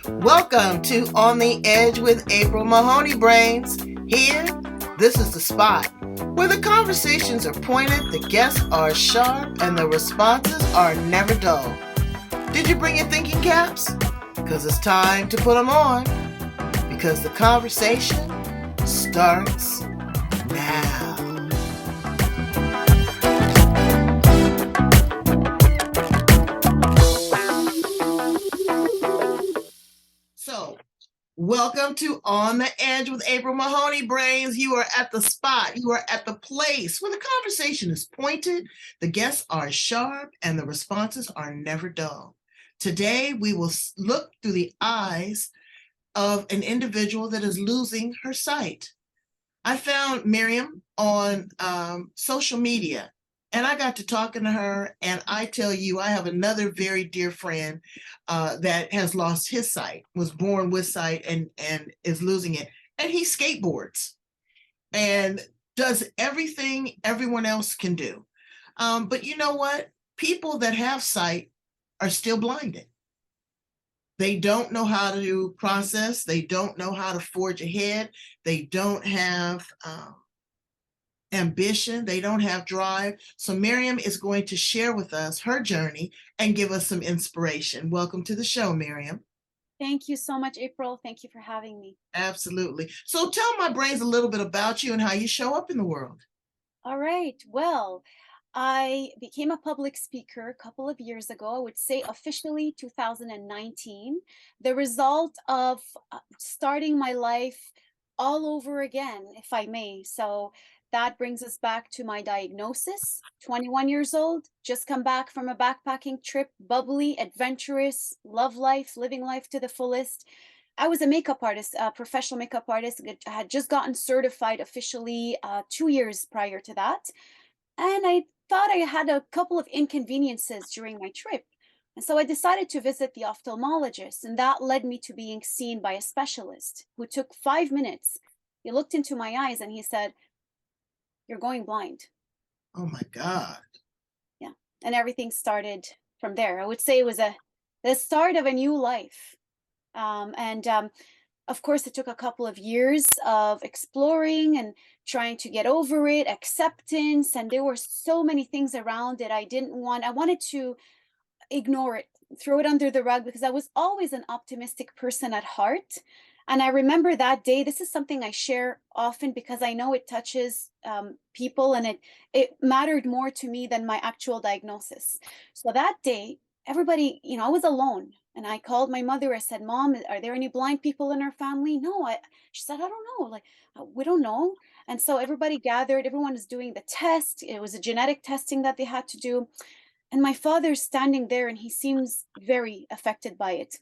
Welcome to On the Edge with April Mahoney Brains. Here, this is the spot where the conversations are pointed, the guests are sharp, and the responses are never dull. Did you bring your thinking caps? Because it's time to put them on. Because the conversation starts now. So, welcome to On the Edge with April Mahoney Brains. You are at the spot, you are at the place where the conversation is pointed, the guests are sharp, and the responses are never dull. Today, we will look through the eyes of an individual that is losing her sight. I found Maryam on social media, and I got to talking to her, and I tell you, I have another very dear friend that has lost his sight, was born with sight, and is losing it. And he skateboards and does everything everyone else can do. But you know what? People that have sight are still blinded. They don't know how to process. They don't know how to forge ahead. They don't have ambition. They don't have drive. So Maryam is going to share with us her journey and give us some inspiration. Welcome to the show, Maryam. Thank you so much, April. Thank you for having me. Absolutely. So tell my brains a little bit about you and how you show up in the world. All right. Well, I became a public speaker a couple of years ago. I would say officially 2019. The result of starting my life all over again, if I may. So that brings us back to my diagnosis. 21 years old, just come back from a backpacking trip, bubbly, adventurous, love life, living life to the fullest. I was a makeup artist, a professional makeup artist. I had just gotten certified officially 2 years prior to that. And I thought I had a couple of inconveniences during my trip. And so I decided to visit the ophthalmologist, and that led me to being seen by a specialist who took 5 minutes. He looked into my eyes and he said, "You're going blind." Oh my God. Yeah. And everything started from there. I would say it was the start of a new life. And of course, it took a couple of years of exploring and trying to get over it, acceptance, and there were so many things around it I wanted to ignore it, throw it under the rug because I was always an optimistic person at heart. And I remember that day, this is something I share often because I know it touches people, and it mattered more to me than my actual diagnosis. So that day, everybody, I was alone. And I called my mother. I said, "Mom, are there any blind people in our family?" No, she said, "I don't know. Like, we don't know." And so everybody gathered, everyone is doing the test. It was a genetic testing that they had to do. And my father's standing there and he seems very affected by it.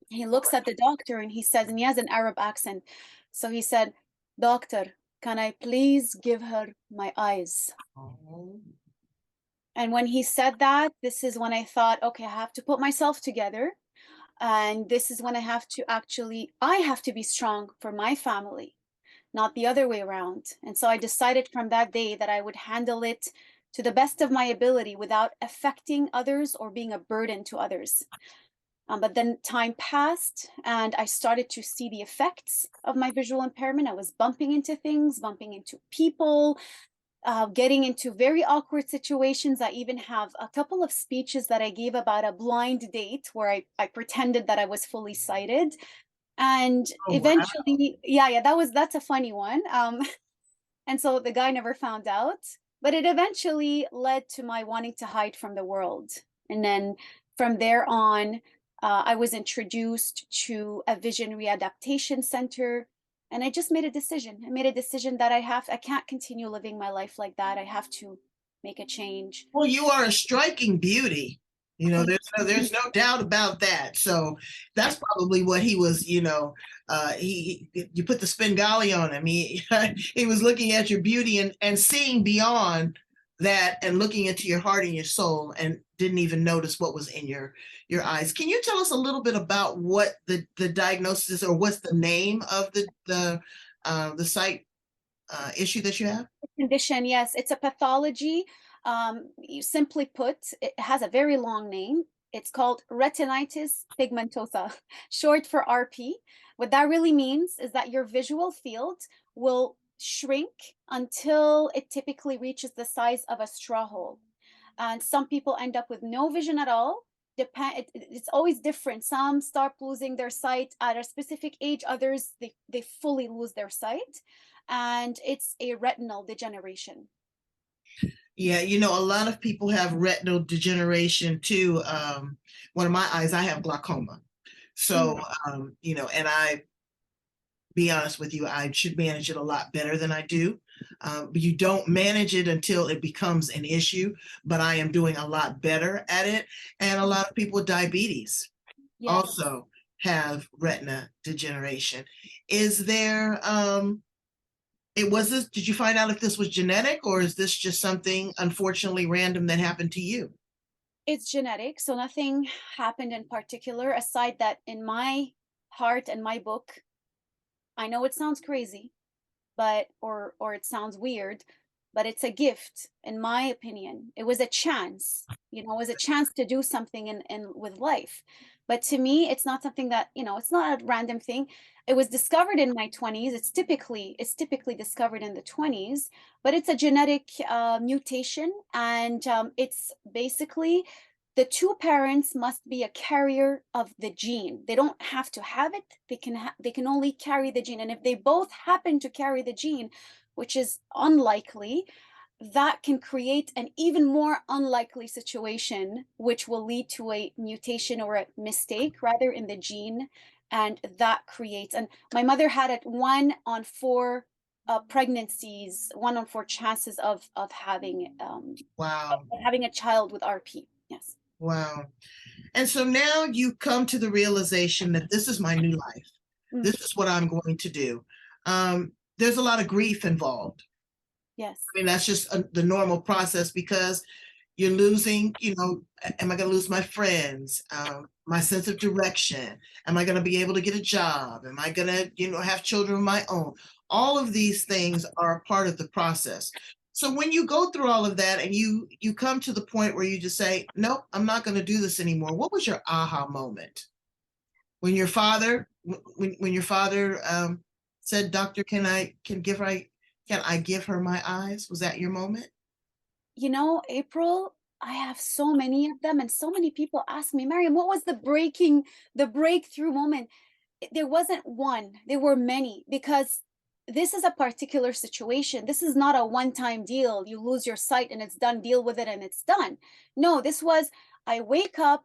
He looks at the doctor and he says, and he has an Arab accent. So he said, "Doctor, can I please give her my eyes?" Oh. And when he said that, this is when I thought, okay, I have to put myself together. And this is when I have to be strong for my family, not the other way around. And so I decided from that day that I would handle it to the best of my ability without affecting others or being a burden to others. But then time passed and I started to see the effects of my visual impairment. I was bumping into things, bumping into people, getting into very awkward situations. I even have a couple of speeches that I gave about a blind date where I pretended that I was fully sighted. And Oh, wow. eventually, yeah, that's a funny one. And so the guy never found out, but it eventually led to my wanting to hide from the world. And then from there on, I was introduced to a vision readaptation center. And I just made a decision. I made a decision that I can't continue living my life like that. I have to make a change. Well, you are a striking beauty. Thank There's no doubt about that. So that's probably what he was, you put the Spengali on him. He was looking at your beauty and seeing beyond that and looking into your heart and your soul and didn't even notice what was in your eyes. Can you tell us a little bit about what the diagnosis is, or what's the name of the sight issue that you have? Condition, yes, it's a pathology. You simply put, it has a very long name. It's called retinitis pigmentosa, short for RP. What that really means is that your visual field will shrink until it typically reaches the size of a straw hole. And some people end up with no vision at all. It's always different. Some start losing their sight at a specific age, others they fully lose their sight. And it's a retinal degeneration. Yeah, a lot of people have retinal degeneration too. One of my eyes, I have glaucoma. Mm, So, and I be honest with you, I should manage it a lot better than I do. But you don't manage it until it becomes an issue. But I am doing a lot better at it. And a lot of people with diabetes yes. also have retina degeneration. Is there, did you find out if this was genetic or is this just something unfortunately random that happened to you? It's genetic, so nothing happened in particular aside that in my heart and my book, I know it sounds crazy, but or it sounds weird, but it's a gift in my opinion. It was a chance, it was a chance to do something in with life. But to me, it's not something that, it's not a random thing. It was discovered in my 20s. It's typically discovered in the 20s, but it's a genetic mutation, and it's basically the two parents must be a carrier of the gene. They don't have to have it. They can only carry the gene. And if they both happen to carry the gene, which is unlikely, that can create an even more unlikely situation, which will lead to a mutation or a mistake rather in the gene. And that creates, and my mother had it 1 on 4 pregnancies, 1 on 4 chances of Wow. having a child with RP. Yes. Wow. And so now you come to the realization that this is my new life. Mm, This is what I'm going to do. There's a lot of grief involved. yes. I mean, that's just the normal process because you're losing, am I going to lose my friends? My sense of direction? Am I going to be able to get a job? Am I going to, have children of my own? All of these things are a part of the process. So when you go through all of that and you come to the point where you just say, nope, I'm not going to do this anymore. What was your aha moment? When your father, when your father said, "Doctor, can I give her my eyes?" Was that your moment? April, I have so many of them, and so many people ask me, Maryam, what was the breakthrough moment? There wasn't one, there were many, because this is a particular situation. This is not a one-time deal. You lose your sight and it's done, deal with it and it's done. No, this was, I wake up,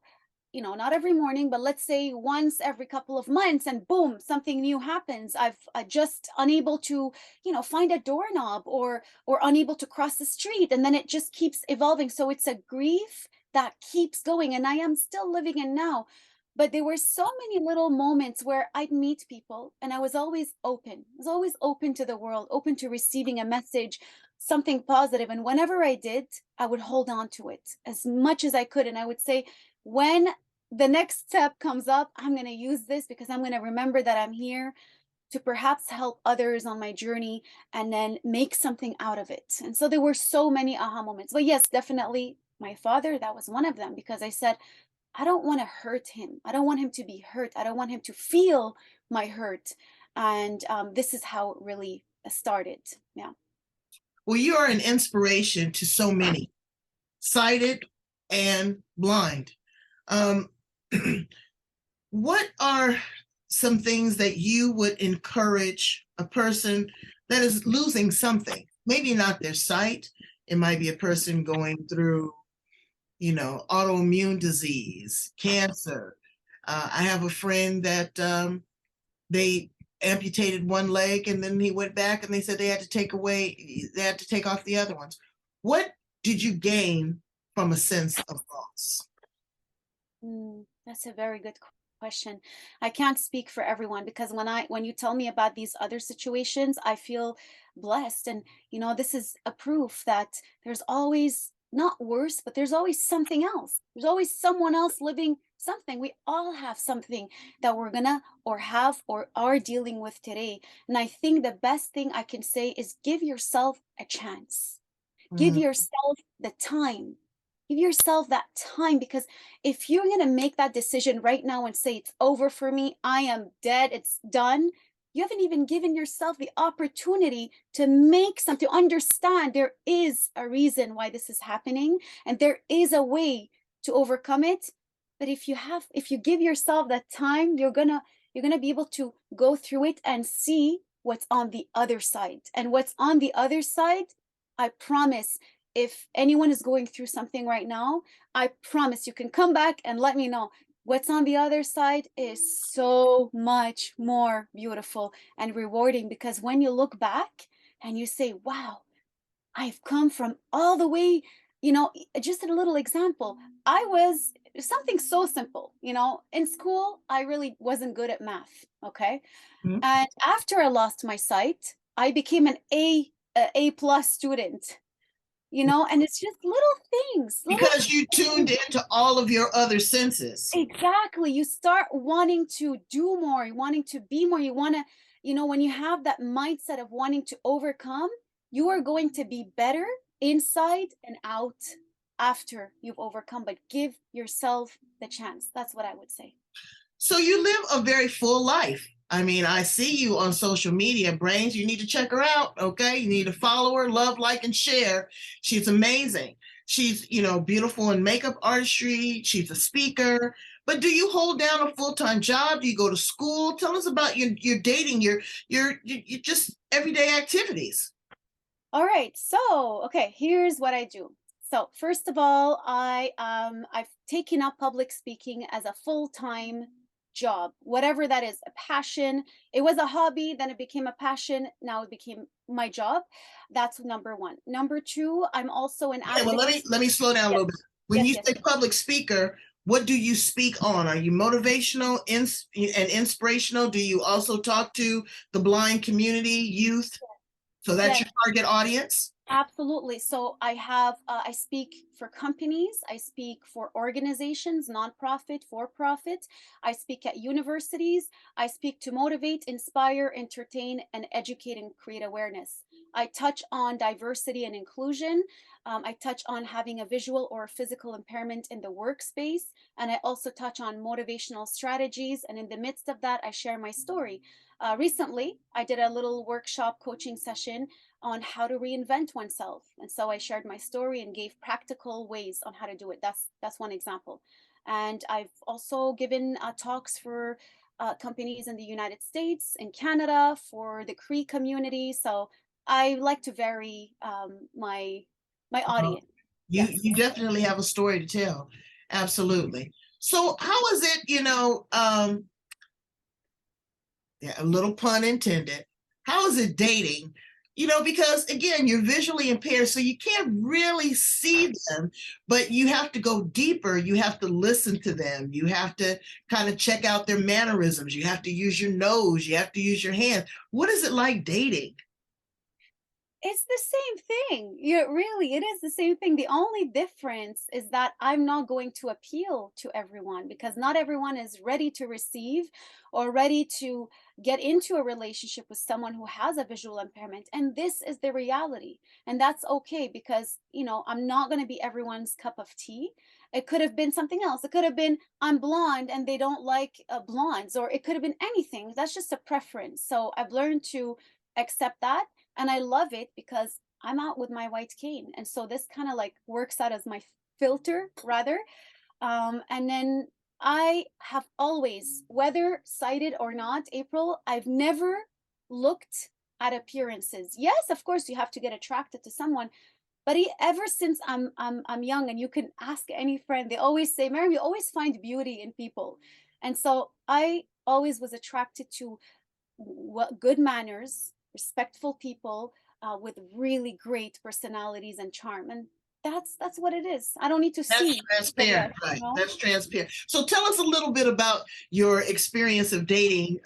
not every morning, but let's say once every couple of months, and boom, something new happens. I've just unable to, find a doorknob, or unable to cross the street, and then it just keeps evolving. So it's a grief that keeps going, and I am still living in now. But there were so many little moments where I'd meet people and I was always open. I was always open to the world, open to receiving a message, something positive. And whenever I did, I would hold on to it as much as I could. And I would say, when the next step comes up, I'm going to use this because I'm going to remember that I'm here to perhaps help others on my journey and then make something out of it. And so there were so many aha moments. But yes, definitely my father, that was one of them, because I said, I don't want to hurt him. I don't want him to be hurt. I don't want him to feel my hurt. And this is how it really started. Yeah. Well, you are an inspiration to so many, sighted and blind. Um, what are some things that you would encourage a person that is losing something? Maybe not their sight. It might be a person going through, autoimmune disease, cancer. I have a friend that they amputated one leg and then he went back and they said they had to take off the other ones. What did you gain from a sense of loss? That's a very good question. I can't speak for everyone, because when you tell me about these other situations, I feel blessed. And this is a proof that there's always not worse, but there's always something else. There's always someone else living something. We all have something that we're gonna or have or are dealing with today. And I think the best thing I can say is give yourself a chance. Give Mm, yourself the time. Give yourself that time, because if you're going to make that decision right now and say, it's over for me, I am dead, it's done, you haven't even given yourself the opportunity to make something, to understand there is a reason why this is happening and there is a way to overcome it. But if you give yourself that time, you're gonna be able to go through it and see what's on the other side. And what's on the other side, I promise, if anyone is going through something right now, I promise you can come back and let me know. What's on the other side is so much more beautiful and rewarding, because when you look back and you say, wow, I've come from all the way, just a little example. I was something so simple, in school, I really wasn't good at math. Okay. Mhm. And after I lost my sight, I became a plus student, and it's just little things, little. Because you tuned into all of your other senses. Exactly. You start wanting to do more, you wanting to be more, you want to, when you have that mindset of wanting to overcome, you are going to be better inside and out after you've overcome. But give yourself the chance. That's what I would say. So you live a very full life. I mean, I see you on social media, Brains. You need to check her out. Okay. You need to follow her, love, like, and share. She's amazing. She's, beautiful in makeup artistry. She's a speaker. But do you hold down a full-time job? Do you go to school? Tell us about your dating, your just everyday activities. All right. So, okay, here's what I do. So, first of all, I've taken up public speaking as a full-time job, whatever that is, a passion. It was a hobby, then it became a passion, now it became my job. That's number one. Number two, I'm also an Okay, well, let advocate. me let me slow down a Yes, little bit. When yes, you yes. say public speaker, what do you speak on? Are you motivational and inspirational? Do you also talk to the blind community, youth? So that's Yes. your target audience? Absolutely. So I speak for companies, I speak for organizations, nonprofit, for profit. I speak at universities. I speak to motivate, inspire, entertain, and educate and create awareness. I touch on diversity and inclusion. I touch on having a visual or physical impairment in the workspace. And I also touch on motivational strategies. And in the midst of that, I share my story. Recently, I did a little workshop coaching session on how to reinvent oneself. And so I shared my story and gave practical ways on how to do it. That's one example. And I've also given talks for companies in the United States and Canada for the Cree community. So I like to vary my Uh, audience. you Yes. you definitely have a story to tell. Absolutely. So how is it, yeah, a little pun intended. How is it dating? Because again, you're visually impaired, so you can't really see them, but you have to go deeper. You have to listen to them. You have to kind of check out their mannerisms. You have to use your nose. You have to use your hands. What is it like dating? It's the same thing. Yeah, really, it is the same thing. The only difference is that I'm not going to appeal to everyone, because not everyone is ready to receive or ready to get into a relationship with someone who has a visual impairment. And this is the reality. And that's okay, because, I'm not going to be everyone's cup of tea. It could have been something else. It could have been I'm blonde and they don't like blondes, or it could have been anything. That's just a preference. So I've learned to accept that, and I love it because I'm out with my white cane. And so this kind of like works out as my filter rather. And then I have always, whether sighted or not, April, I've never looked at appearances. Yes, of course, you have to get attracted to someone, but ever since I'm young, and you can ask any friend, they always say, Maryam, you always find beauty in people. And so I always was attracted to good manners, respectful people with really great personalities and charm. And that's what it is. I don't need to That's see the transparent, rest, right? That's transparent. So tell us a little bit about your experience of dating,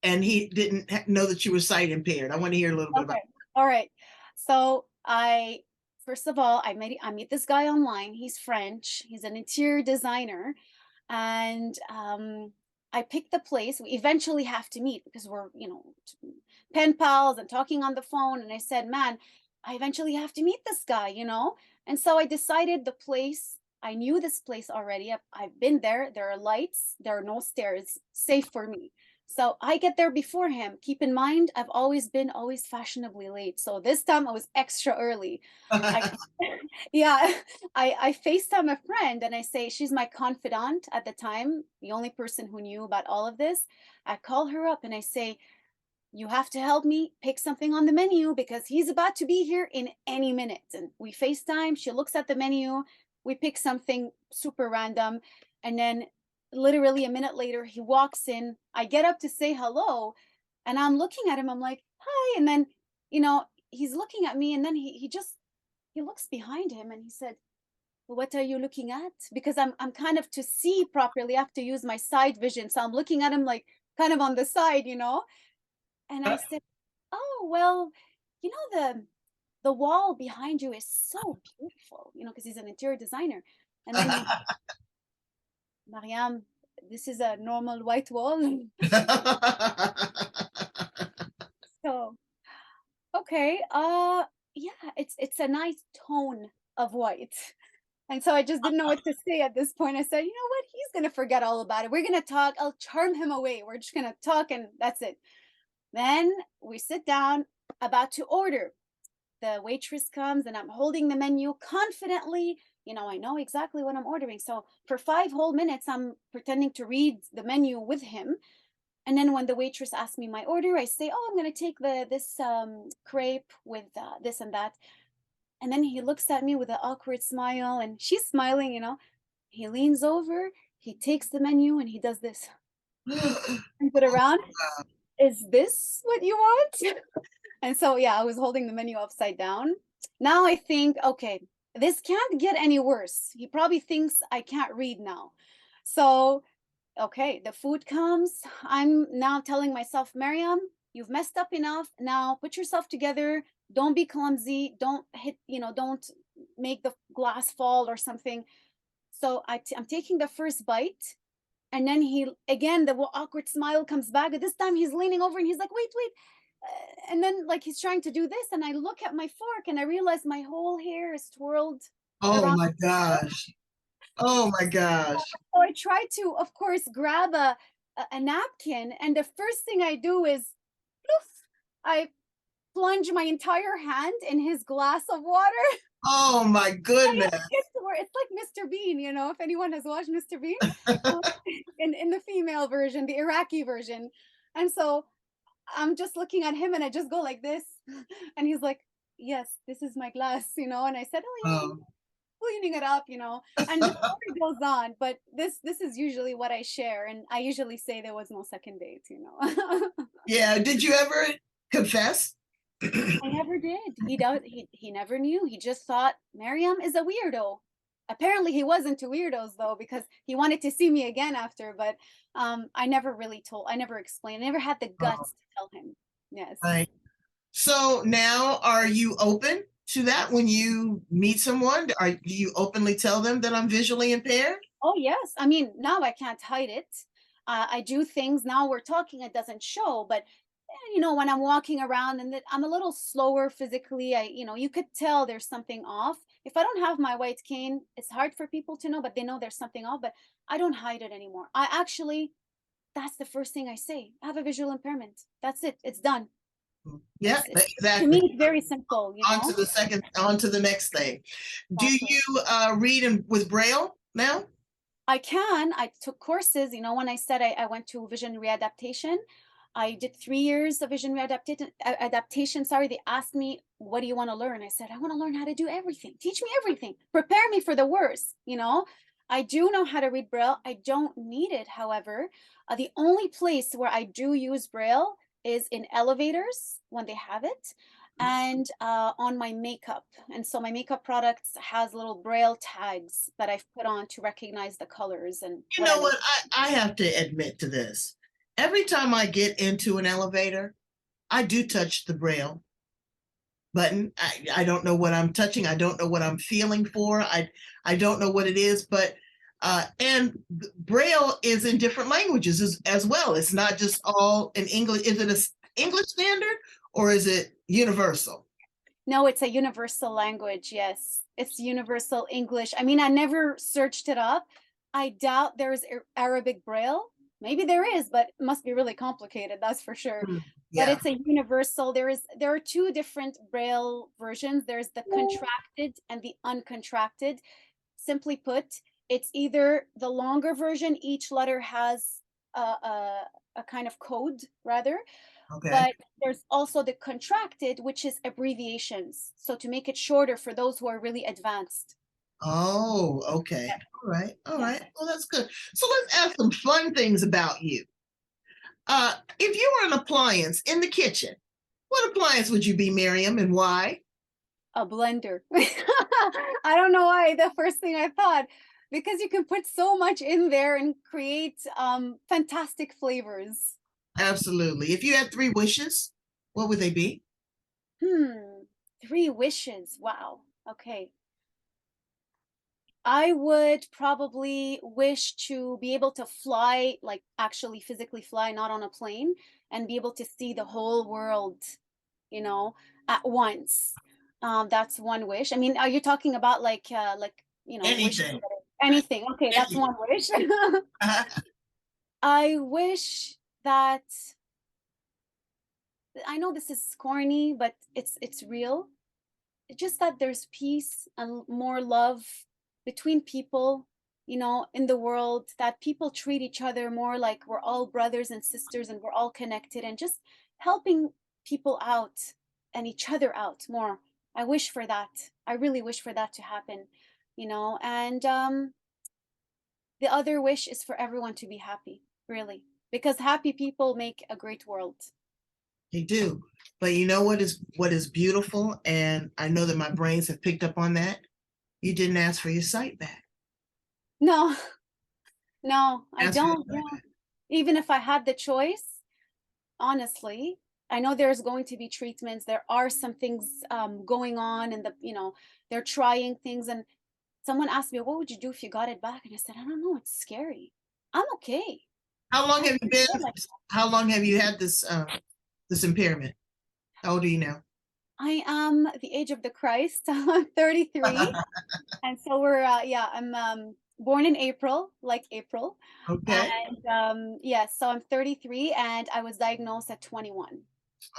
and he didn't know that you were sight impaired. I want to hear a little bit about. Okay. All right. So first of all, I meet this guy online. He's French. He's an interior designer, and I picked the place. We eventually have to meet because we're, pen pals and talking on the phone. And I said, man, I eventually have to meet this guy. And so I decided the place, I knew this place already. I've been there. There are lights, there are no stairs, safe for me. So I get there before him. Keep in mind, I've always been always fashionably late. So this time I was extra early. I yeah, I FaceTime a friend and I say she's my confidant at the time, the only person who knew about all of this. I call her up and I say, you have to help me pick something on the menu because he's about to be here in any minute. And we FaceTime, she looks at the menu, we pick something super random. And then literally a minute later, he walks in. I get up to say hello and I'm looking at him. I'm like, hi. And then, he's looking at me and then he looks behind him and he said, what are you looking at? Because I'm kind of to see properly, I have to use my side vision. So I'm looking at him like kind of on the side. And I said, "Oh, well, the wall behind you is so beautiful, because he's an interior designer." And then Maryam, this is a normal white wall. So, okay, yeah, it's a nice tone of white. And so I just didn't know what to say at this point. I said, you know what? He's gonna forget all about it. We're gonna talk. I'll charm him away. We're just gonna talk and that's it. Then we sit down, about to order. The waitress comes and I'm holding the menu confidently. I know exactly what I'm ordering. So for 5 whole minutes, I'm pretending to read the menu with him. And then when the waitress asks me my order, I say, "Oh, I'm going to take this crepe with this and that." And then he looks at me with an awkward smile, and she's smiling. He leans over, he takes the menu, and he does this. Turns it around. Is this what you want? And so, yeah, I was holding the menu upside down. Now I think, okay, this can't get any worse. He probably thinks I can't read now. So, okay, the food comes. I'm now telling myself, Maryam, you've messed up enough. Now put yourself together. Don't be clumsy. Don't hit, don't make the glass fall or something. So I'm taking the first bite. And then again, the awkward smile comes back. This time he's leaning over and he's like, wait, wait. And then like he's trying to do this. And I look at my fork and I realize my whole hair is twirled Oh around. my gosh. Oh my gosh. So I try to, of course, grab a napkin. And the first thing I do is, poof, I plunge my entire hand in his glass of water. Oh my goodness. It's like Mr. Bean, if anyone has watched Mr. Bean, in the female version, the Iraqi version. And so I'm just looking at him and I just go like this. And he's like, yes, this is my glass, And I said, oh yeah, Oh. cleaning it up, and the story goes on. But this is usually what I share. And I usually say there was no second date. Yeah. Did you ever confess? I never did. He never knew. He just thought Maryam is a weirdo. Apparently he wasn't to weirdos though, because he wanted to see me again after, but I never really I never explained. I never had the Oh, guts to tell him. Yes. right. So now are you open to that when you meet someone? Do you openly tell them that I'm visually impaired? Oh yes. I mean, now I can't hide it. I do things now we're talking, it doesn't show, but when I'm walking around and that I'm a little slower physically, you could tell there's something off. If I don't have my white cane, it's hard for people to know, but they know there's something off, but I don't hide it anymore. That's the first thing I say. I have a visual impairment. That's it. It's done. Yeah, To me, exactly. it's very simple, On to the next thing. Do Exactly. you read with Braille now? I took courses, when I said I went to vision readaptation, I did 3 years of vision adaptation. Sorry, they asked me, what do you want to learn? I said, I want to learn how to do everything. Teach me everything. Prepare me for the worst. I do know how to read Braille. I don't need it, however. The only place where I do use Braille is in elevators when they have it, and on my makeup. And so my makeup products has little Braille tags that I've put on to recognize the colors and You what know I'm what? I have to admit to this. Every time I get into an elevator, I do touch the Braille button. I don't know what I'm touching. I don't know what I'm feeling for. I don't know what it is, but and Braille is in different languages as well. It's not just all in English. Is it a English standard or is it universal? No, it's a universal language, yes. it's universal English. I mean, I never searched it up. I doubt there's Arabic Braille. Maybe there is, but it must be really complicated, that's for sure. Mm, But yeah. it's a universal. There are two different Braille versions. There's the contracted and the uncontracted. Simply put, it's either the longer version, each letter has a kind of code rather, Okay. but there's also the contracted, which is abbreviations. So to make it shorter for those who are really advanced. Oh, okay. Yeah, All right. All yeah. right. Well, that's good. So let's ask some fun things about you. If you were an appliance in the kitchen, what appliance would you be, Miriam, and why? A blender. I don't know why the first thing I thought, because you can put so much in there and create fantastic flavors. Absolutely. If you had three wishes, what would they be? Hmm, three wishes. Wow. Okay. I would probably wish to be able to fly, like actually physically fly, not on a plane, and be able to see the whole world, you know, at once. That's one wish. I mean, are you talking about like, wishes Anything. that anything? Okay, that's Anything. one wish. I wish that I know this is corny, but it's real. Just that there's peace and more love between people, in the world, that people treat each other more like we're all brothers and sisters and we're all connected and just helping people out and each other out more. I wish for that. I really wish for that to happen, and the other wish is for everyone to be happy, really, because happy people make a great world. They do. But you know what is beautiful? And I know that my brains have picked up on that. You didn't ask for your sight back. No, no, I Ask for your don't. sight Yeah. back. Even if I had the choice, honestly, I know there's going to be treatments. There are some things going on, and they're trying things. And someone asked me, "What would you do if you got it back?" And I said, "I don't know. It's scary. I'm okay. How long I'm have you pretty been? good like How long have you had this impairment? How old are you now? I am the age of the Christ. I'm 33, and so yeah, I'm born in April, like April, Okay. and yes, so I'm 33, and I was diagnosed at 21.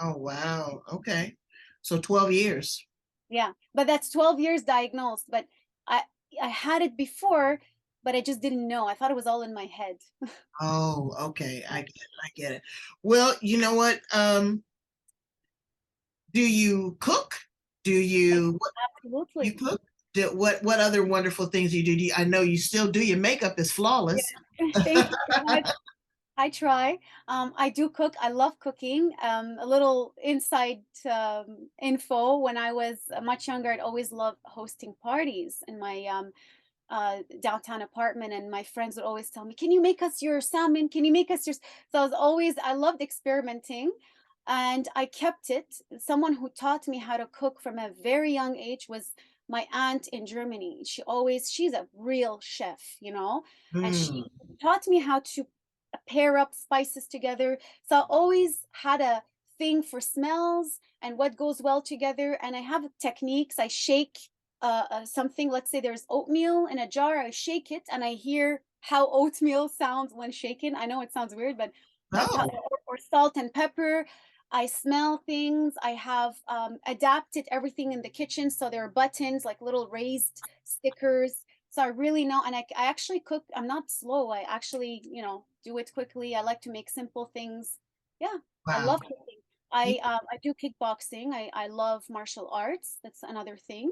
Oh wow. Okay. So 12 years. Yeah, but that's 12 years diagnosed, but I I had it before, but I just didn't know. I thought it was all in my head. Oh, okay. I get it. I get it. Well, you know what? Do you cook? What you Absolutely. cook? What other wonderful things do you do? I know you still do. Your makeup is Yeah. flawless. Thank you so much. I try. I do cook. I love cooking. A little inside info. When I was much younger, I'd always loved hosting parties in my downtown apartment, and my friends would always tell me, "Can you make us your salmon? Can you make us your?" So I loved experimenting, and I kept it. Someone who taught me how to cook from a very young age was my aunt in Germany. She's a real chef, and Mm. she taught me how to pair up spices together. So I always had a thing for smells and what goes well together. And I have techniques. I shake something. Let's say there's oatmeal in a jar. I shake it and I hear how oatmeal sounds when shaken. I know it sounds weird, but that's how. Oh, Or salt and pepper. I smell things. I have adapted everything in the kitchen. So there are buttons, like little raised stickers. So I really know, and I actually cook. I'm not slow. I actually, do it quickly. I like to make simple things. Yeah, I wow. love cooking. You- I do kickboxing. I love martial arts. That's another thing.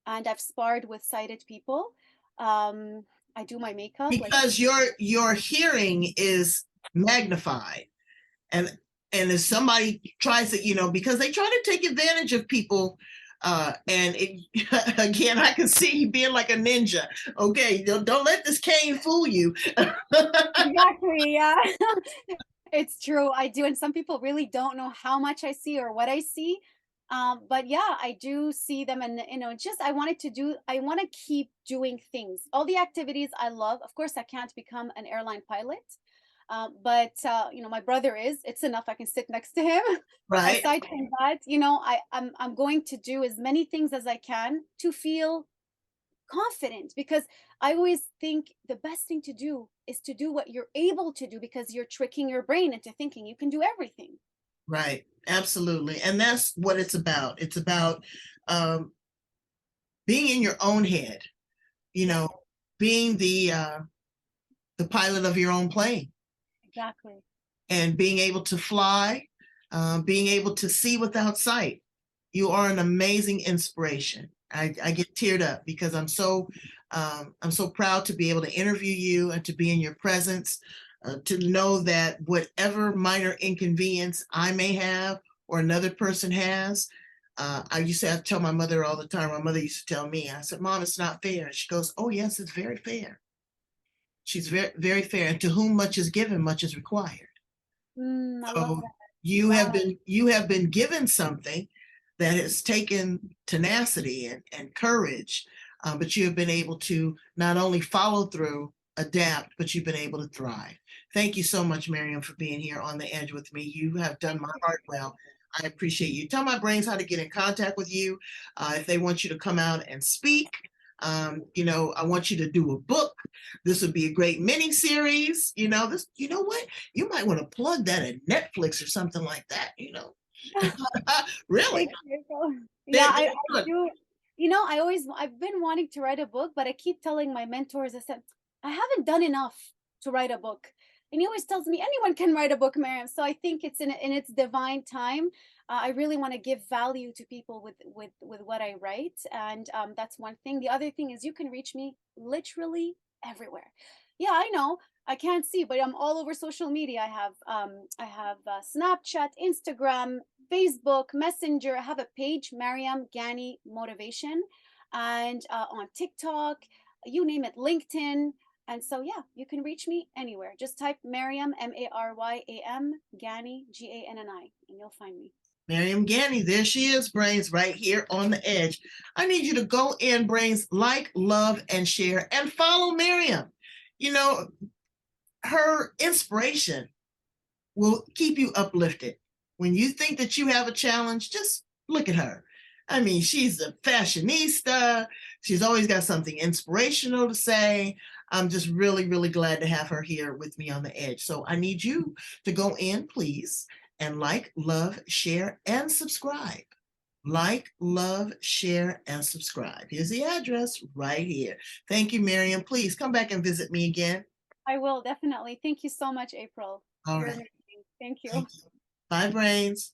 And I've sparred with sighted people. Um, I do my makeup. Like, Because your hearing is magnified. And if somebody tries to, because they try to take advantage of people, and again, I can see you being like a ninja. Okay, don't let this cane fool you. exactly, yeah. It's true. I do. And some people really don't know how much I see or what I see. But yeah, I do see them. And, just I want to keep doing things. All the activities I love. Of course, I can't become an airline pilot. But my brother is. It's enough. I can sit next to him. Right. Aside from that, I'm going to do as many things as I can to feel confident, because I always think the best thing to do is to do what you're able to do, because you're tricking your brain into thinking you can do everything. Right. Absolutely. And that's what it's about. It's about um, being in your own head, you Yeah, know, being the pilot of your own plane exactly. and being able to fly, being able to see without sight. You are an amazing inspiration. I get teared up because I'm so proud to be able to interview you and to be in your presence, to know that whatever minor inconvenience I may have or another person has, I used to have to tell my mother all the time. My mother used to tell me, I said, Mom, it's not fair. She goes, oh, yes, it's very fair. She's very, very fair. And to whom much is given, much is required. I love So that. you Wow. have been given something that has taken tenacity and courage, but you have been able to not only follow through, adapt, but you've been able to thrive. Thank you so much, Maryam, for being here on the edge with me. You have done Thank my you. heart well. I appreciate you. Tell my brains how to get in contact with you if they want you to come out and speak. I want you to do a book. This would be a great mini series. This. You know what? You might want to plug that at Netflix or something like that. Really? Thank you, April. Yeah, They, I they do. I've been wanting to write a book, but I keep telling my mentors, I said, I haven't done enough to write a book. And he always tells me anyone can write a book, Miriam. So I think it's in its divine time. I really want to give value to people with what I write, and that's one thing. The other thing is you can reach me literally everywhere. Yeah, I know I can't see, but I'm all over social media. I have Snapchat, Instagram, Facebook, Messenger. I have a page, Maryam Ganni Motivation, and on TikTok, you name it, LinkedIn. And so, yeah, you can reach me anywhere. Just type Maryam, Maryam, Ganni, Ganni, and you'll find me. Maryam Ganni, there she is, Brains, right here on the edge. I need you to go in, Brains, like, love, and share, and follow Maryam. You know, her inspiration will keep you uplifted. When you think that you have a challenge, just look at her. I mean, she's a fashionista. She's always got something inspirational to say. I'm just really, really glad to have her here with me on the edge. So I need you to go in, please, and like, love, share, and subscribe. Like, love, share, and subscribe. Here's the address right here. Thank you, Maryam. Please come back and visit me again. I will definitely. Thank you so much, April. All You're right. amazing. Thank you. Thank you. Bye, Brains.